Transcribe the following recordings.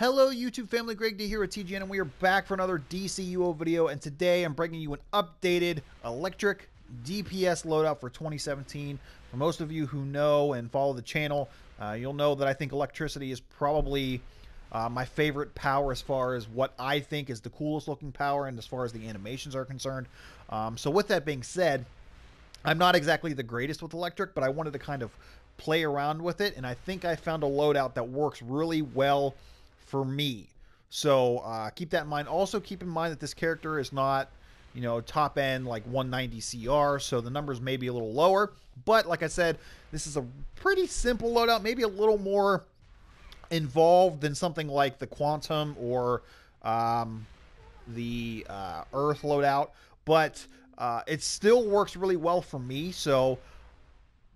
Hello YouTube family, Greg D here at TGN, and we are back for another DCUO video, and today I'm bringing you an updated electric DPS loadout for 2017. For most of you who know and follow the channel, you'll know that I think electricity is probably my favorite power as far as what I think is the coolest looking power and as far as the animations are concerned. So with that being said, I'm not exactly the greatest with electric, but I wanted to kind of play around with it, and I think I found a loadout that works really well for me. So keep that in mind. Also keep in mind that this character is not, you know, top end like 190 CR, so the numbers may be a little lower, but like I said, this is a pretty simple loadout, maybe a little more involved than something like the Quantum or the Earth loadout, but it still works really well for me. So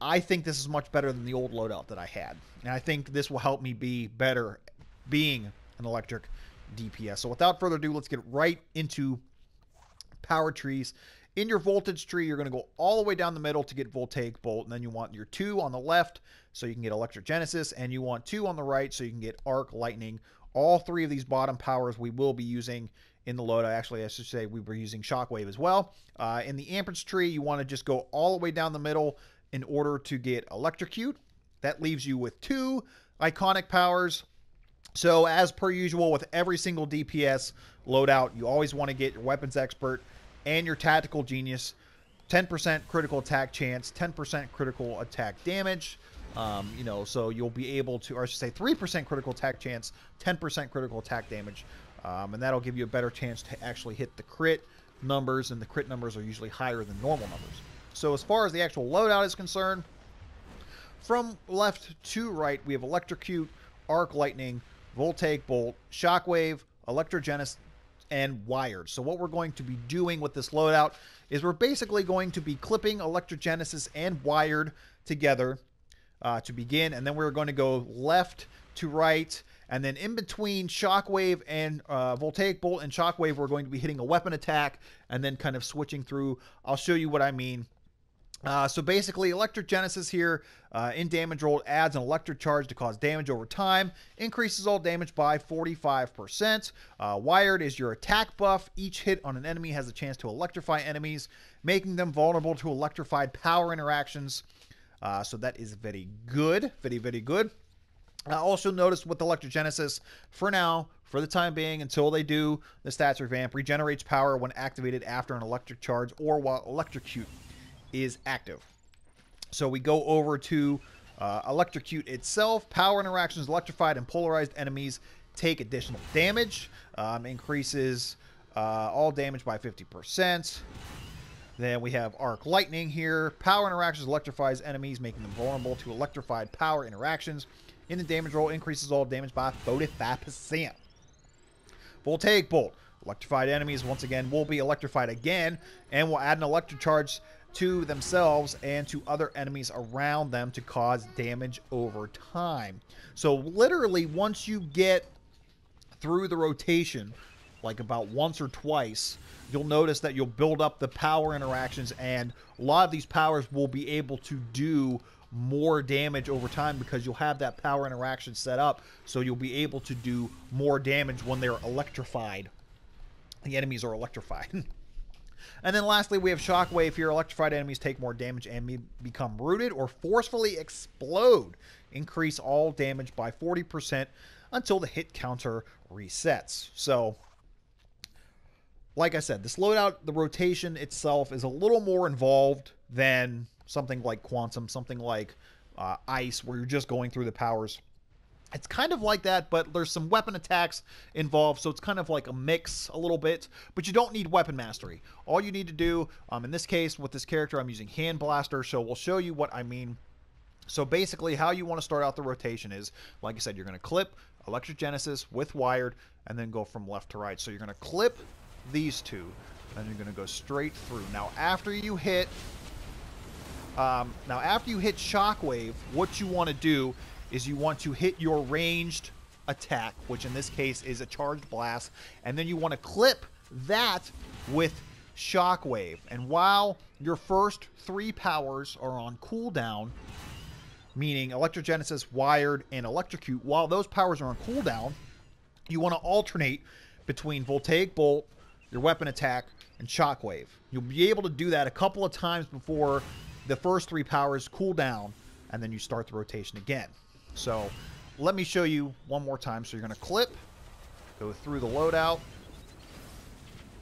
I think this is much better than the old loadout that I had, and I think this will help me be better being an electric DPS. So without further ado, let's get right into power trees. In your voltage tree, you're going to go all the way down the middle to get Voltaic Bolt, and then you want your 2 on the left so you can get Electric Genesis, and you want 2 on the right so you can get Arc Lightning. All 3 of these bottom powers we will be using in the loadout. Actually, I should say we were using Shockwave as well. In the amperage tree, you want to just go all the way down the middle in order to get Electrocute. That leaves you with 2 iconic powers. So as per usual with every single DPS loadout, you always want to get your Weapons Expert and your Tactical Genius. 10% critical attack chance, 10% critical attack damage. You know, so you'll be able to, or I should say 3% critical attack chance, 10% critical attack damage. And that'll give you a better chance to actually hit the crit numbers, and the crit numbers are usually higher than normal numbers. So as far as the actual loadout is concerned, from left to right, we have Electrocute, Arc Lightning, Voltaic Bolt, Shockwave, Electrogenesis, and Wired. So what we're going to be doing with this loadout is we're basically going to be clipping Electrogenesis and Wired together to begin, and then we're going to go left to right, and then in between Shockwave and Voltaic Bolt and Shockwave, we're going to be hitting a weapon attack and then kind of switching through. I'll show you what I mean. So basically, Electric Genesis here in damage roll adds an electric charge to cause damage over time, increases all damage by 45%. Wired is your attack buff. Each hit on an enemy has a chance to electrify enemies, making them vulnerable to electrified power interactions. So that is very good, very, very good. Also notice with Electric Genesis, for now, for the time being, until they do the stats revamp, regenerates power when activated after an electric charge or while Electrocute is active. So we go over to Electrocute itself. Power interactions, electrified and polarized enemies take additional damage. Increases all damage by 50%. Then we have Arc Lightning here. Power interactions electrifies enemies, making them vulnerable to electrified power interactions. In the damage roll, increases all damage by 45%. Voltaic Bolt. Electrified enemies, once again, will be electrified again and will add an electric charge to themselves and to other enemies around them to cause damage over time. So literally, once you get through the rotation, like about once or twice, you'll notice that you'll build up the power interactions, and a lot of these powers will be able to do more damage over time because you'll have that power interaction set up, so you'll be able to do more damage when they're electrified. The enemies are electrified. And then lastly, we have Shockwave here. Electrified enemies take more damage and become rooted or forcefully explode. Increase all damage by 40% until the hit counter resets. So, like I said, this loadout, the rotation itself is a little more involved than something like Quantum, something like Ice, where you're just going through the powers. It's kind of like that, but there's some weapon attacks involved, so it's kind of like a mix a little bit, but you don't need weapon mastery. All you need to do, in this case, with this character, I'm using Hand Blaster, so we'll show you what I mean. So basically, how you want to start out the rotation is, like I said, you're going to clip Electric Genesis with Wired, and then go from left to right. So you're going to clip these two, and you're going to go straight through. Now, after you hit Shockwave, what you want to do is you want to hit your ranged attack, which in this case is a charged blast, and then you want to clip that with Shockwave. And while your first 3 powers are on cooldown, meaning Electrogenesis, Wired, and Electrocute, while those powers are on cooldown, you want to alternate between Voltaic Bolt, your weapon attack, and Shockwave. You'll be able to do that a couple of times before the first 3 powers cool down, and then you start the rotation again. So let me show you one more time. So you're going to clip, go through the loadout.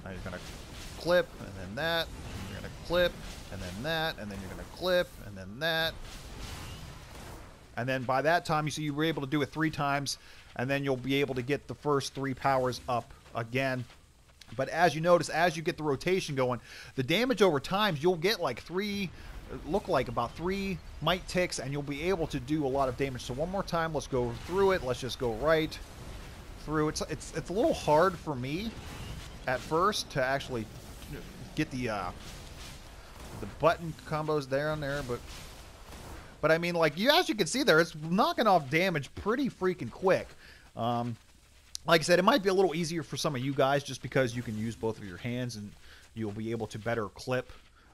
Now you're going to clip, and then that. And you're going to clip, and then that. And then you're going to clip, and then that. And then by that time, you see you were able to do it 3 times, and then you'll be able to get the first 3 powers up again. But as you notice, as you get the rotation going, the damage over time, you'll get like about 3 might ticks, and you'll be able to do a lot of damage. So one more time, let's go through it. Let's just go right through. It's a little hard for me at first to actually get the button combos there and there, but I mean, like, as you can see there, it's knocking off damage pretty freaking quick. Like I said, it might be a little easier for some of you guys just because you can use both of your hands and you'll be able to better clip.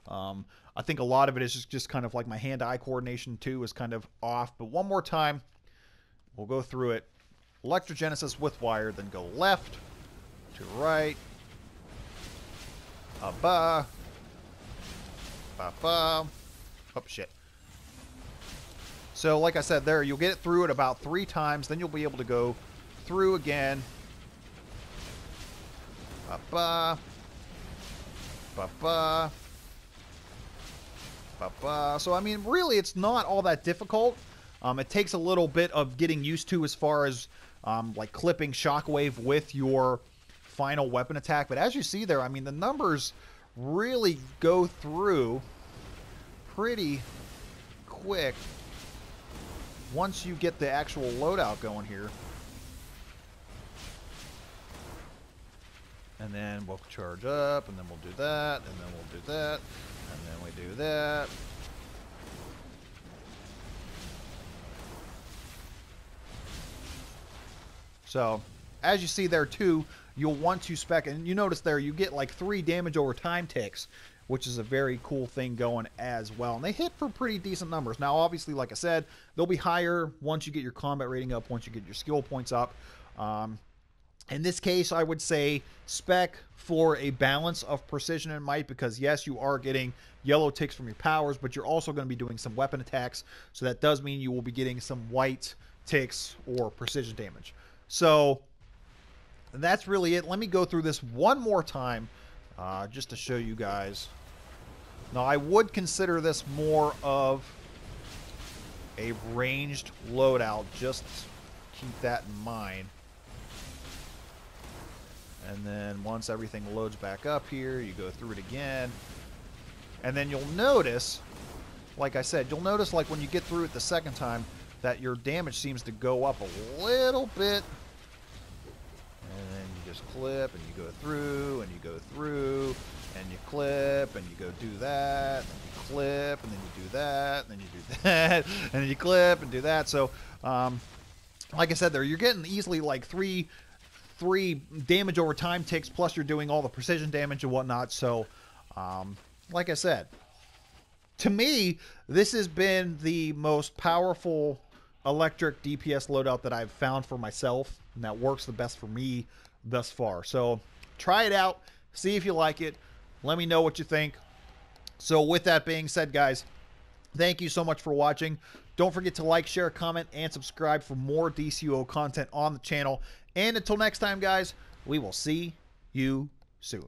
I think a lot of it is just kind of like my hand-eye coordination too is kind of off. But one more time, we'll go through it. Electrogenesis with wire, then go left to right. Ba-ba. Ba-ba. Oh, shit. So, like I said there, you'll get it through it about 3 times. Then you'll be able to go through again. Ba-ba. Ba-ba. Ba-ba. So, I mean, really, it's not all that difficult. It takes a little bit of getting used to as far as, like, clipping Shockwave with your final weapon attack. But as you see there, I mean, the numbers really go through pretty quick once you get the actual loadout going here. And then we'll charge up, and then we'll do that, and then we'll do that, and then we do that. So, as you see there too, you'll want to spec, and you notice there you get like 3 damage over time ticks, which is a very cool thing going as well. And they hit for pretty decent numbers. Now, obviously, like I said, they'll be higher once you get your combat rating up, once you get your skill points up. In this case, I would say spec for a balance of precision and might, because yes, you are getting yellow ticks from your powers, but you're also going to be doing some weapon attacks. So that does mean you will be getting some white ticks or precision damage. So that's really it. Let me go through this one more time just to show you guys. Now, I would consider this more of a ranged loadout. Just keep that in mind. And then once everything loads back up here, you go through it again. And then you'll notice, like I said, you'll notice like when you get through it the second time that your damage seems to go up a little bit. And then you just clip and you go through and you go through and you clip and you go do that and you clip and then you do that and then you do that and then you clip and do that. So, like I said there, you're getting easily like three damage over time ticks, plus you're doing all the precision damage and whatnot. So, like I said, to me, this has been the most powerful electric DPS loadout that I've found for myself, and that works the best for me thus far. So, try it out, see if you like it, let me know what you think. So, with that being said, guys, thank you so much for watching. Don't forget to like, share, comment, and subscribe for more DCUO content on the channel. And until next time, guys, we will see you soon.